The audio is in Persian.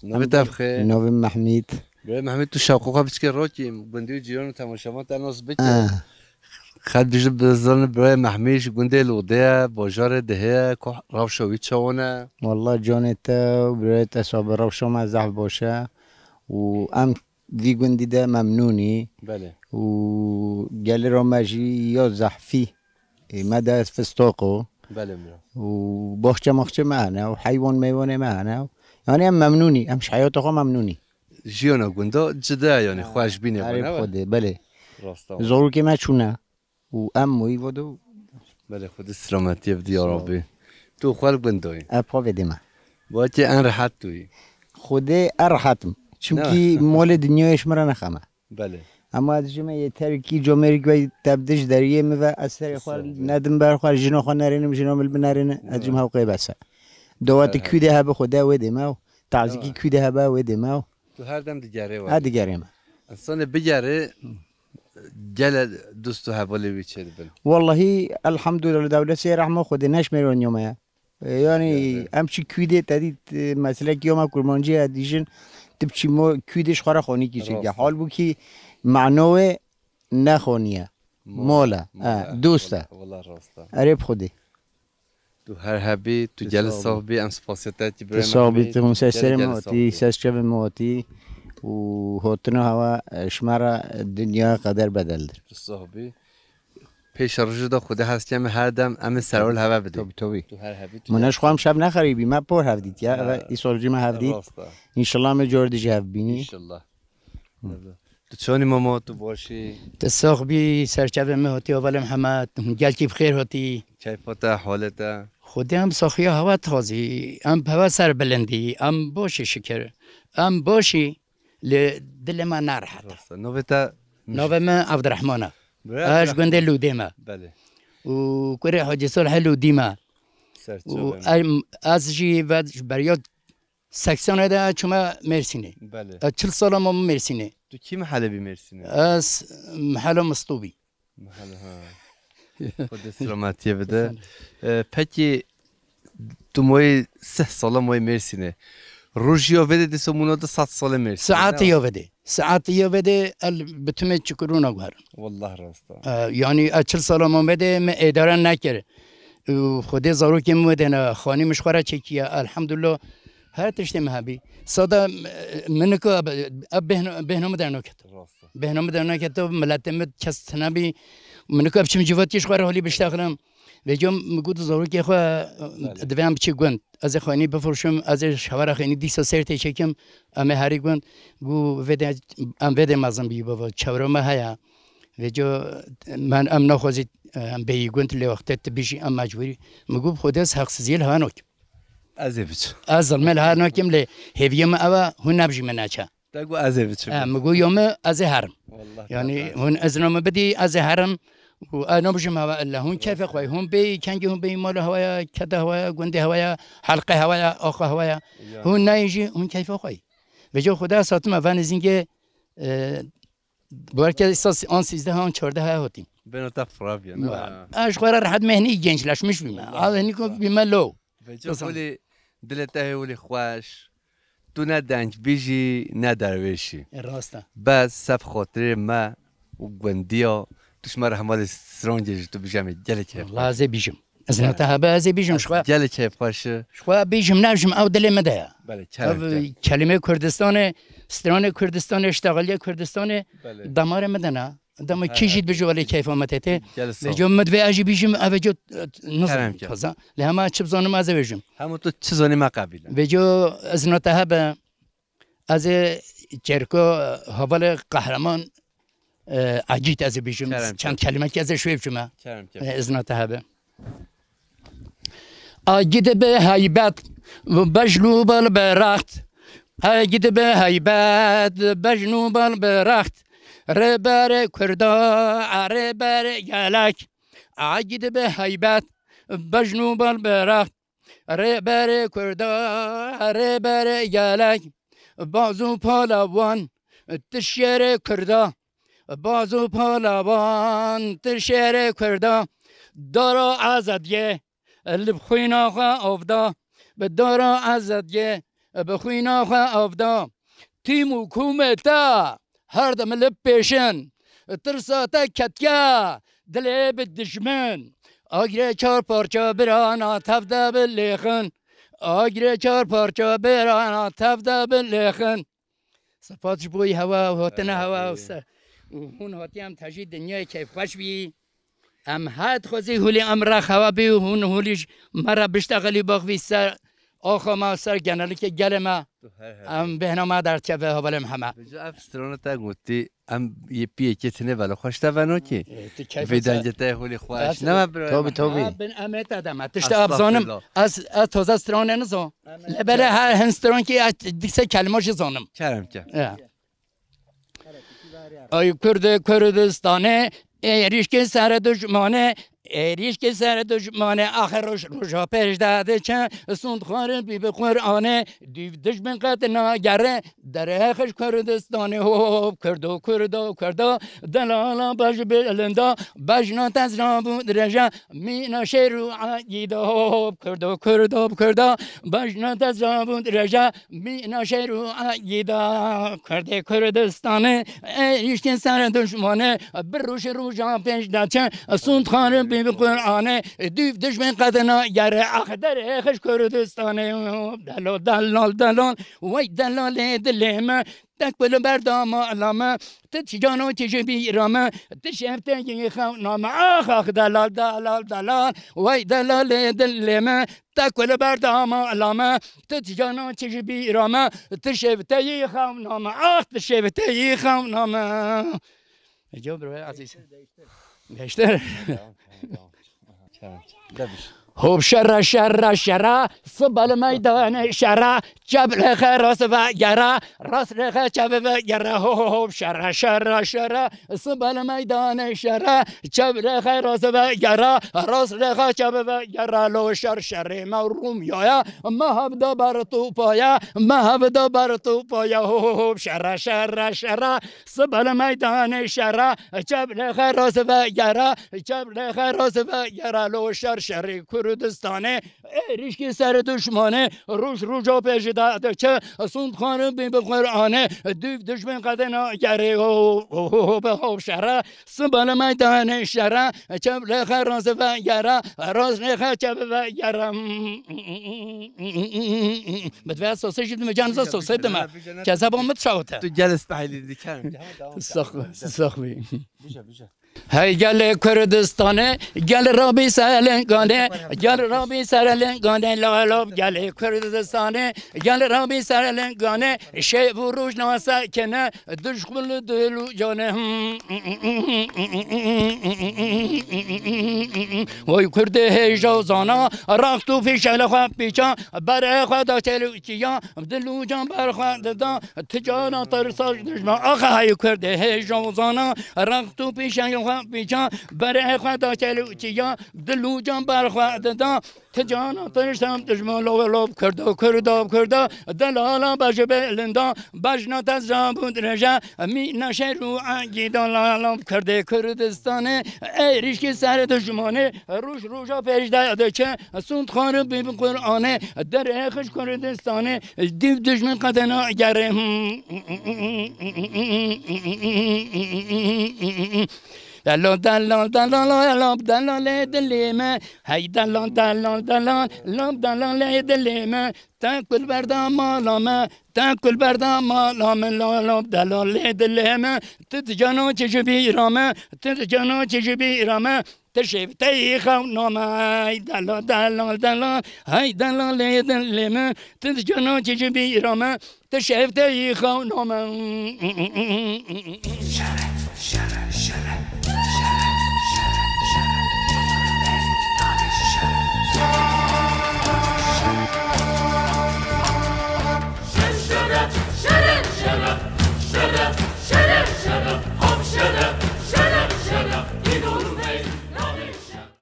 نوبت بخیر. نوبت محمید. برای محمید تو شوق خوابش که راکیم گندی جیران و تماشاوان تناس بچه. خد بیش بزن برای محمیش گنده لوده باجار دهه که روشوی چونه. والله جانت برای تصاب روشو مزح باشه و ام وی گندی ده ممنونی. بله. و گل را مجی یا زحفی مدى فستاقو. بله مرا. و باخچه مخچه معنا و حیوان میوانه معنا يعني ام ممنوني امش حياته ممنوني جیانا گنده جدا یعنی خوش بینه عارف بنا. خده بله. راستا. زورو که ما چونه و ام موی ودو. بله خود سلامتی بدی یا ربی. تو خال گندهی. اپا بدیم. باید که ان راحت توی. خوده ارحتم. چونکی مال دنیایش مرا نخمه. بله. اما از جمعه یه ترکی جامعه که تبدیش دریه می و اثر خال ندم بر خال جنو خال نرینم جنو مل بنرینه از جمعه حقیقی بسه. دوات کیده هب خدا و دماو تعزیکی کیده هب و دماو. تو هر دم دیگره و. دیگره ما. انسان بجاره جل دوستو حوالی بیچه بن. والله الحمد لله دولت سیر رحمه خود نشمیرون یومه. یعنی امچی کیده تدید مثلا کیوم کرمانجی ادیشن تبچی ما کیدش خورا خونی کیشه. حال بو کی معنوه نخونیه. ماله. دوسته. والله راسته. عرب خودی. تو هر حبی تو جل صاحبی ام سپاسیتی برای صاحبی تو مسافر موتی سرچه موتی و هاتنو هوا شماره دنیا قدر بدل در. صاحبی پیش روز دا خود هست که هر دم ام سرول هوا بده. توبی. تو هر حبی. منش خواهم شب نخریبی ما پر هفدید یا این سال جیم هفدید. انشالله می جوردی جهف بینی. انشالله. تو چونی ماما تو باشی؟ تصاحبی سرچه موتی اول محمد گل کی بخیر هاتی. کیفاته حالته؟ خودی هم ساخیا هوا تازی ام هوا سر بلندی ام باشی شکر ام باشی لدل ما نرحت. نوبت ما عبدالرحمنه. اش گنده لودیمه. بله. و کره حاجی صالح لودیمه. و از جی و بریاد سکسیون ده چما مرسینه. بله. 40 سال ما مرسینه. تو کی محله بی مرسینه؟ از محله مستوبی. محله ها. خود سلامتی بده. پکی تو مای 3 سال مای مرسینه. روزیا وده دسمونا ده 100 سال مرسینه. ساعتی یا وده بتومه چکرونا گوهر. والله راستا. یعنی 40 سال ما وده من اداره نکرد. خودی زارو که موده نه خانی مشخوره چکیه الحمدلله هر تشتی مهبی صدا منکو بهنام درنو کت بهنام درنو کت ملت مد کست نبی منکو ابچم جواتیش خواره حالی بشتغلم و جام مگود زارو که خو دوام بچی گوند از خانی بفروشم از شواره خانی دیسا سرت چکم ام هری گوند گو وده ام وده مازم بی بابا چورم هیا و جو من ام نخوزید ام بیگوند لی وقت تبیشی ام مجبوری مگو خودش حق سزیل هانوک ازیفچ از المال هانوکیم لی هیویم اوا هون نبجی مناچه تگو ازیفچ مگو یوم از هرم یعنی هون از نام بدی از هرم و انا بجم هوا الا هون كيف خوي هون بي كان هون بي مال هوايا كذا هوايا قندي هوايا حلقه هوايا اخ هوايا هون نايجي هون كيف خوي وجو خدا ساتم فان زینگه برکه اساس آن 13 ها 14 ها هاتیم. بنا تفرابيا. اش خوره راحت مهنی جنش لاش مش بيما. هذا هنيكو بيما لو. بجولي دلته ولي خواش. تو ندانج بيجي ندرويشي. راستا. بس سب خاطر ما وقنديا توش مرة همال سرونجي تو بيجامي جلك. والله زي بيجم. از نتها با زي بيجم شخوا. جلك خواش. شخوا بيجم نبجم او دل مدايا. بله. کلمه کردستان استران کردستان اشتغالی کردستان دمار مدنه دم کیجید بجوالی کیف آمده بجو مدوی اجی بیشم اوجو نظام فضا لهما چه بزنم از وجم همون تو چه زنی ما قبیله بجو از نتها به از چرکو حوال قهرمان عجیت از بیشم چند کلمه که از شویب شما از نتها به آگید به هیبت و بجلو بال برخت آگید به هیبت بجنو بال برخت ربر کردا ربر یلک آگید به هیبت بجنو بال برخت ربر کردا ربر یلک بازو پالوان تشیر کردا بازو پالوان تشیر کردا دارا آزادیه لبخوینا خوا افدا به دارا آزادیه بخوینا خوا افدا تیم و کومتا هر دم لب پیشن ترساتا کتیا دل به دشمن آگره 4 پارچه برانا تفده بلیخن آگره 4 پارچه برانا تفده بلیخن صفاتش بوی هوا و هاتن هوا و هون هاتی هم تجید دنیای کیف خوش بی ام هات خوزی هولی امرا خوا بی و هون هولیش مرا بشتغلی باقوی سر آخا ما سر گنالی که گل ما ام بهنا ما در تیابه هولم همه بجا افسترانه تا گوتی ام یه پیه که تنه ولی خوشتا ونو کی ویدانجه تا هولی خوش نما برای توبی بن امت آدم تشت ابزانم از تازه استرانه نزو لبله هر هنستران که دیسه کلماش زانم کرم که ای کردستانه ایریش که سر دشمانه ایریش که سر دشمانه آخر روشا پیش داده چه سوند خواره بی به قرآنه دیو دشمن قد ناگره در خش کردستانه هوب کردو دلالا باش بلندا بجنا تزرا بود رجا مینا شیرو عیدا هوب کردو بجنا تزرا بود رجا مینا شیرو عیدا کردستانه ایریش که سر دشمانه بروش روشا پیش داده چه سوند خواره بی به قرآنه دیو دشمن قدنا گره اخدر خش کردستانه دلال وی دلال دلمه تکبل بردام علامه تجانو تجبی رامه تشفته یخو نامه آخ دلال وی دلال دلمه تکبل بردام علامه تجانو تجبی رامه تشفته یخو نامه آخ تشفته یخو نامه جواب روی عزیز بیشتر هوب شرا صبال میدان شرا جب لخ راس و گرا راس لخ جب و گرا هوب شرا صبال میدان شرا جب لخ راس و گرا راس لخ جب و گرا لو شر مروم یا ما هبدا بر تو پایا هوب شرا صبال میدان شرا جب لخ راس و گرا لو شر کردستانه ایریش که سر دشمانه روشا پیش داده چه سوند خانه بی به قرآنه دیو دشمن قدنا گره به خوب شره سبال میدان شره چب لخ راز و گره راز لخ چب و گره بدوی سوسه شد مجانزا سوسه دمه که زبان متشاوته تو جلس بحیلی دیکرم سخوی هی گل کردستانه گل رابی سرلنگانه لالاب گل کردستانه گل رابی سرلنگانه شیب و روش ناسکنه دشخل دلو جانه وی کرده هیجا زانا رختو فی شل خواب پیچا بره خدا چلو چیا دلو جان بر خود دا تجانا ترساش دشمن آخه هی کرده هیجا زانا رختو فی شل بیچا بره خدا چلو چیا دلو جان بر خود دا تجانا ترسم دشمن لوب کردا دلالا باش بلندا بجنا تزرا بود رجا می نشه رو عگیدا لالام کرده کردستانه ایریش که سر دشمانه روشا پیش داده چه سوند خانه بی قرآنه در خش کردستانه دیو دشمن قدنا گره دلال دلیمه هی دلال دلیمه تاکل بردام مالامه لالاب دلال دلیمه تجانو چجبی رامه تشفته خونامه هی دلال هی دلال دلیمه تجانو چجبی رامه تشفته خونامه شره